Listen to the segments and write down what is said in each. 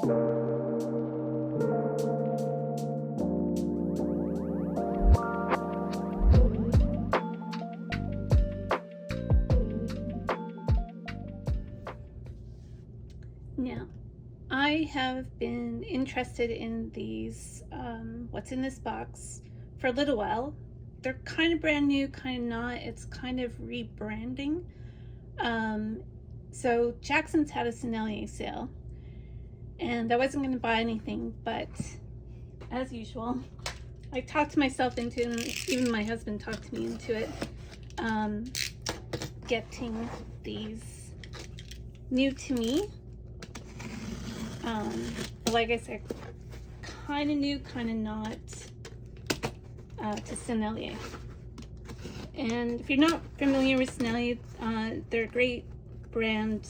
Now, I have been interested in these, what's in this box, for a little while. They're kind of brand new, kind of not. It's kind of rebranding. So Jackson's had a Sennelier sale, and I wasn't going to buy anything, but as usual, I talked myself into it, even my husband talked me into it, getting these new to me. Like I said, kind of new, kind of not, to Sennelier. And if you're not familiar with Sennelier, they're a great brand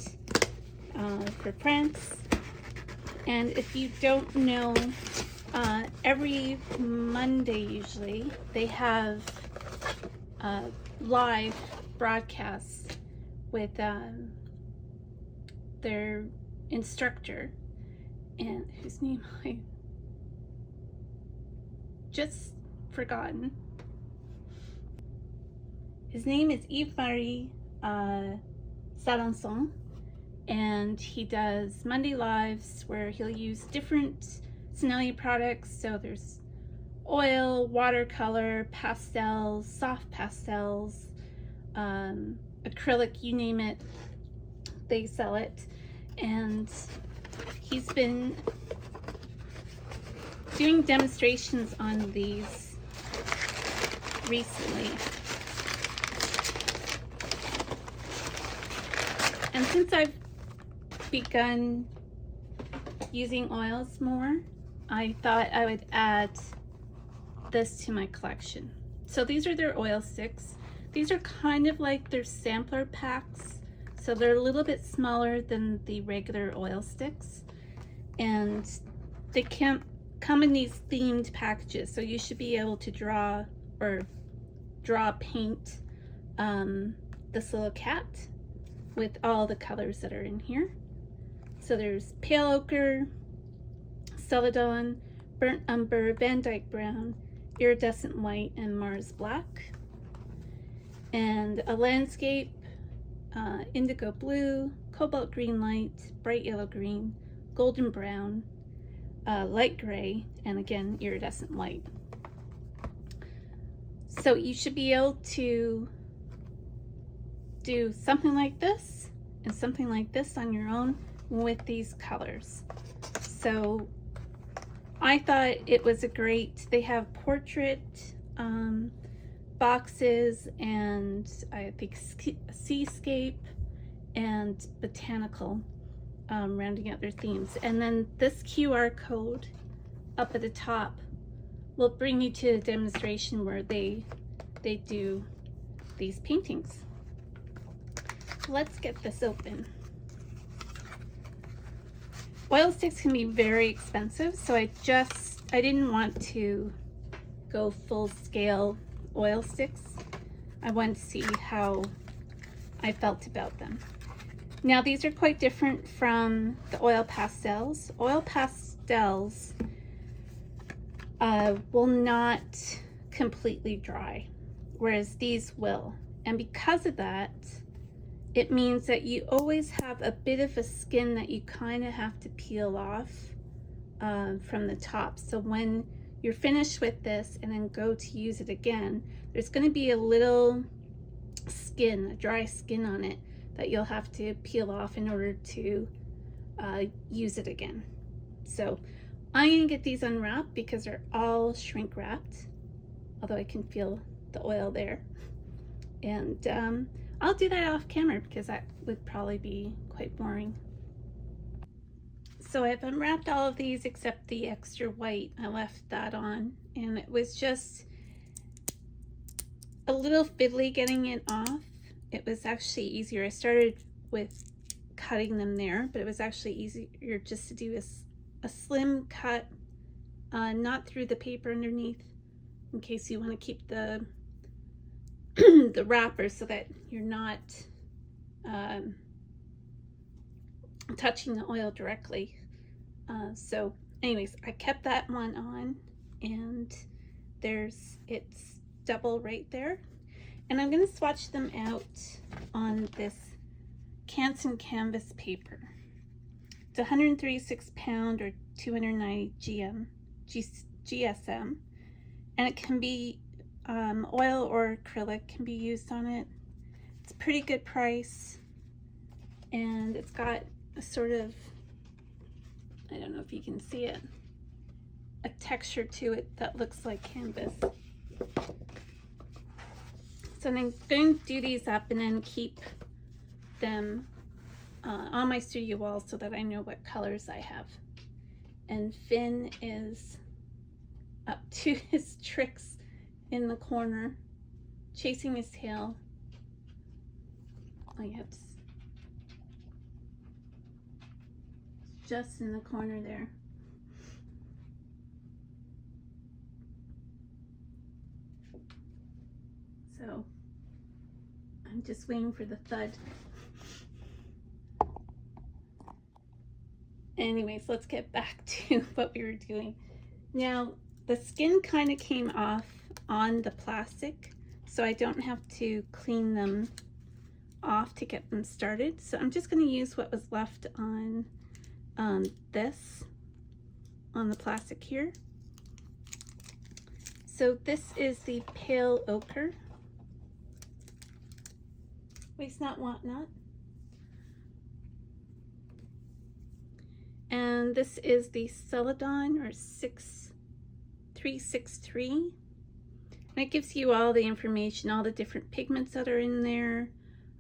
for France. And if you don't know, every Monday usually they have live broadcasts with their instructor, and whose name I just forgotten. His name is Yves-Marie Salanson, and he does Monday lives where he'll use different Sennelier products. So there's oil, watercolor, pastels, soft pastels, acrylic, you name it, they sell it. And he's been doing demonstrations on these recently. And since I've begun using oils more, I thought I would add this to my collection. So these are their oil sticks. These are kind of like their sampler packs. So they're a little bit smaller than the regular oil sticks. And they can come in these themed packages. So you should be able to draw paint this little cat with all the colors that are in here. So there's pale ochre, celadon, burnt umber, Van Dyke brown, iridescent white, and Mars black. And a landscape, indigo blue, cobalt green light, bright yellow green, golden brown, light gray, and again iridescent white. So you should be able to do something like this and something like this on your own with these colors. So I thought it was a great, they have portrait boxes, and I think Seascape and botanical, rounding out their themes. And then this QR code up at the top will bring you to a demonstration where they do these paintings. Let's get this open. Oil sticks can be very expensive, so I didn't want to go full scale oil sticks. I wanted to see how I felt about them. Now these are quite different from the oil pastels. Oil pastels will not completely dry, whereas these will. And because of that, it means that you always have a bit of a skin that you kind of have to peel off from the top. So when you're finished with this and then go to use it again, there's going to be a little skin, a dry skin on it that you'll have to peel off in order to use it again. So I'm going to get these unwrapped because they're all shrink wrapped, although I can feel the oil there. And I'll do that off camera because that would probably be quite boring. So I've unwrapped all of these except the extra white. I left that on, and it was just a little fiddly getting it off. It was actually easier. I started with cutting them there, but it was actually easier just to do a slim cut, not through the paper underneath, in case you want to keep the the wrapper so that you're not touching the oil directly. So anyways, I kept that one on, and it's double right there. And I'm going to swatch them out on this Canson canvas paper. It's 136 pound or 290 GSM, and it can be oil or acrylic can be used on it. It's a pretty good price, and it's got a sort of, I don't know if you can see it, a texture to it that looks like canvas. So I'm going to do these up and then keep them on my studio wall so that I know what colors I have. And Finn is up to his tricks in the corner, chasing his tail. Oh, yeah, it's just in the corner there. So I'm just waiting for the thud. Anyways, let's get back to what we were doing. Now, the skin kind of came off on the plastic, so I don't have to clean them off to get them started. So I'm just going to use what was left on this, on the plastic here. So this is the pale ochre. Waste not, want not. And this is the Celadon, or 6363. And it gives you all the information, all the different pigments that are in there,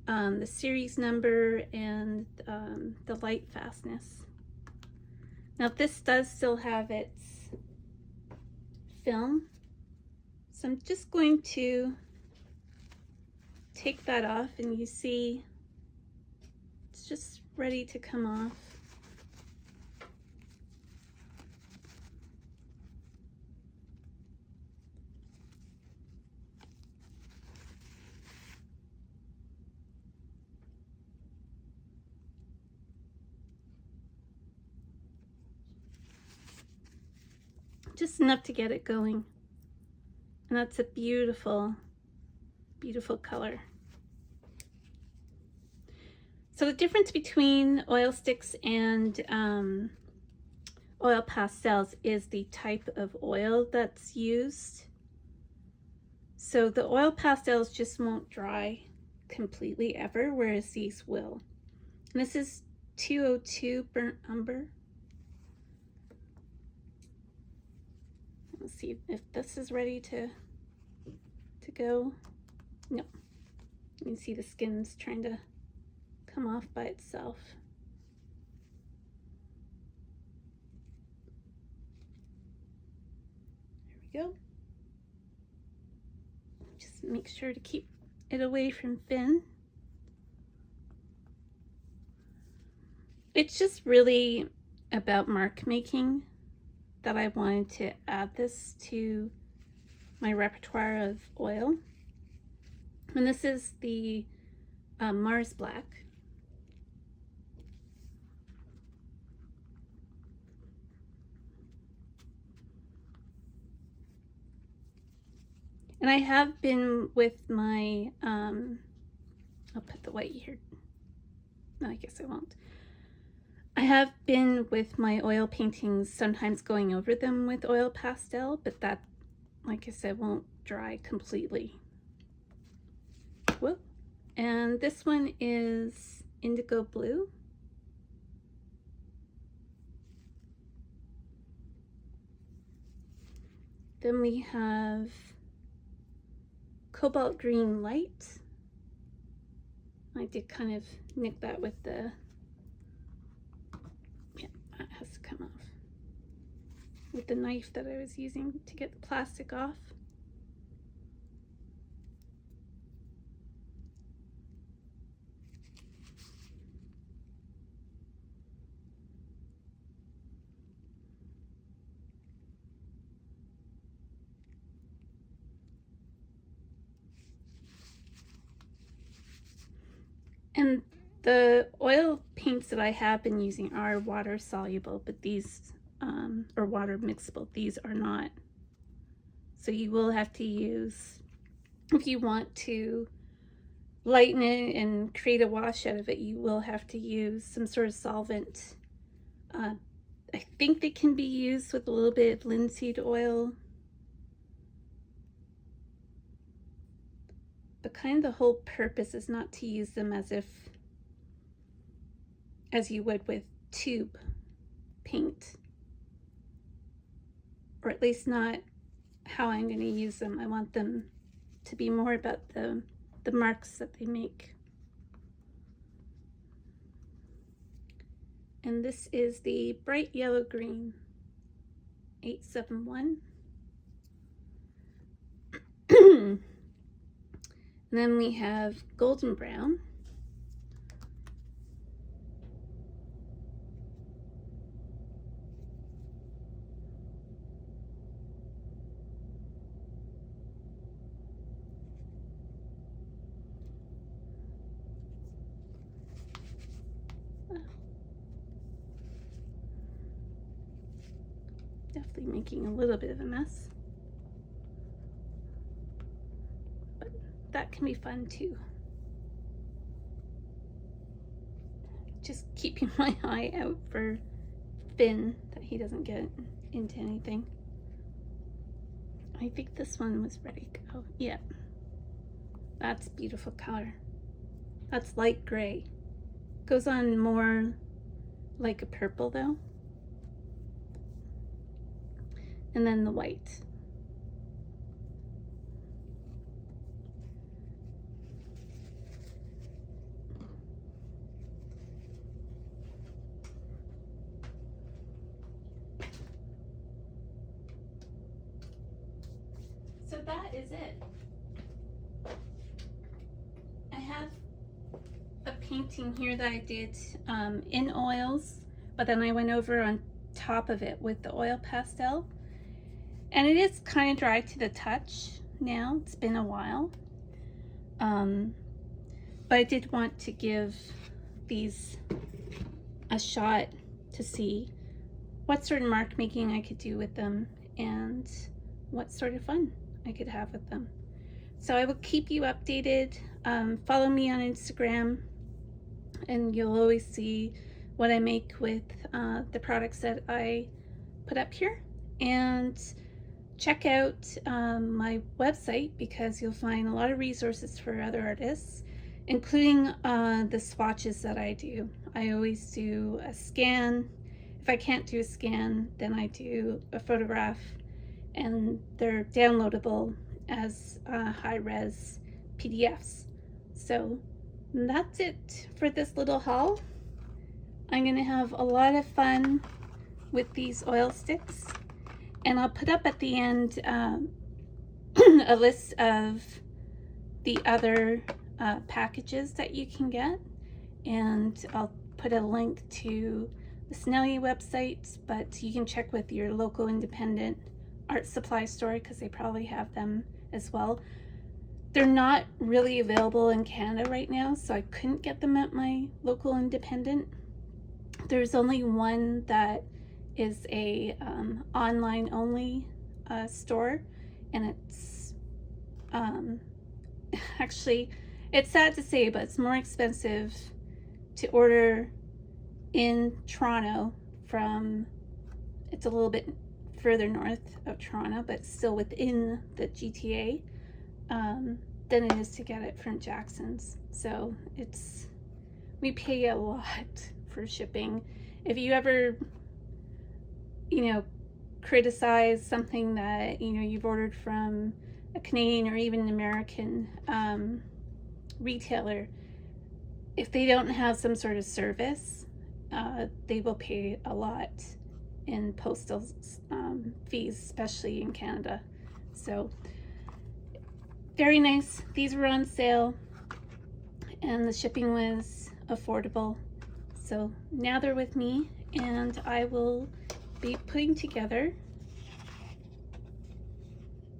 the series number, and the light fastness. Now this does still have its film, so I'm just going to take that off, and you see it's just ready to come off. Just enough to get it going. And that's a beautiful, beautiful color. So the difference between oil sticks and oil pastels is the type of oil that's used. So the oil pastels just won't dry completely ever, whereas these will. And this is 202 burnt umber. Let's see if this is ready to go. No, you can see the skin's trying to come off by itself. There we go. Just make sure to keep it away from Finn. It's just really about mark making that I wanted to add this to my repertoire of oil. And this is the Mars Black. And I have been with my, I'll put the white here. No, I guess I won't. I have been with my oil paintings, sometimes going over them with oil pastel, but that, like I said, won't dry completely. Whoop. And this one is indigo blue. Then we have cobalt green light. I did kind of nick that with the, yeah, that has to come off, with the knife that I was using to get the plastic off. And The oil paints that I have been using are water soluble, but these or water mixable. These are not. So you will have to use, if you want to lighten it and create a wash out of it, you will have to use some sort of solvent. I think they can be used with a little bit of linseed oil. But kind of the whole purpose is not to use them as you would with tube paint. Or at least not how I'm going to use them. I want them to be more about the marks that they make. And this is the bright yellow green 871. And then we have golden brown. Definitely making a little bit of a mess, but that can be fun too. Just keeping my eye out for Finn, that he doesn't get into anything. I think this one was ready to go. Yeah, that's beautiful color. That's light gray. Goes on more like a purple though. And then the white. So that is it. I have a painting here that I did in oils, but then I went over on top of it with the oil pastel. And it is kind of dry to the touch now. It's been a while. But I did want to give these a shot to see what sort of mark making I could do with them and what sort of fun I could have with them. So I will keep you updated. Follow me on Instagram and you'll always see what I make with the products that I put up here. And check out my website because you'll find a lot of resources for other artists, including the swatches that I do. I always do a scan. If I can't do a scan, then I do a photograph, and they're downloadable as high-res PDFs. So that's it for this little haul. I'm going to have a lot of fun with these oil sticks, and I'll put up at the end a list of the other packages that you can get, and I'll put a link to the Sennelier website, but you can check with your local independent art supply store because they probably have them as well. They're not really available in Canada right now, so I couldn't get them at my local independent. There's only one that is a online only store, and it's actually, it's sad to say, but it's more expensive to order in Toronto from, it's a little bit further north of Toronto, but still within the GTA, than it is to get it from Jackson's. So it's, we pay a lot for shipping. If you ever, criticize something that, you've ordered from a Canadian or even an American retailer, if they don't have some sort of service, they will pay a lot in postal fees, especially in Canada. So very nice. These were on sale and the shipping was affordable. So now they're with me, and I will be putting together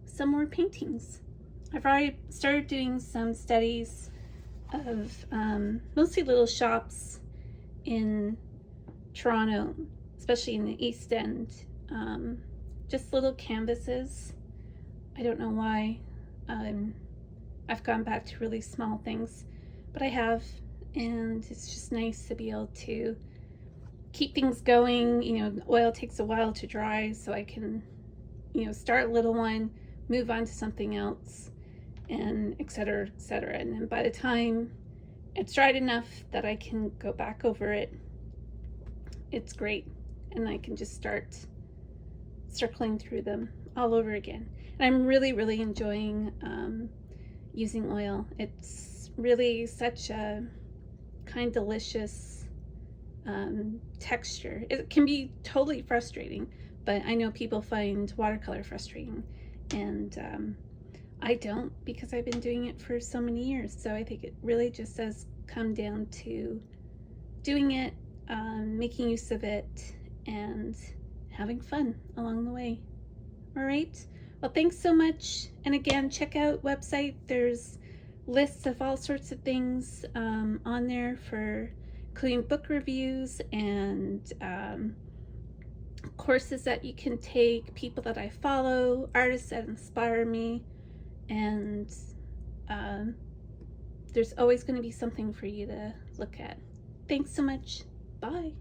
some more paintings. I've already started doing some studies of mostly little shops in Toronto, especially in the East End. Just little canvases. I don't know why. I've gone back to really small things, but I have, and it's just nice to be able to keep things going. You know, the oil takes a while to dry, so I can, you know, start a little one, move on to something else, and etc. etc. And then by the time it's dried enough that I can go back over it, it's great, and I can just start circling through them all over again. And I'm really enjoying using oil. It's really such a kind of delicious texture. It can be totally frustrating, but I know people find watercolor frustrating, and I don't, because I've been doing it for so many years. So I think it really just does come down to doing it, making use of it, and having fun along the way. All right. Well, thanks so much. And again, check out website. There's lists of all sorts of things on there, for including book reviews and courses that you can take, people that I follow, artists that inspire me, and there's always going to be something for you to look at. Thanks so much. Bye.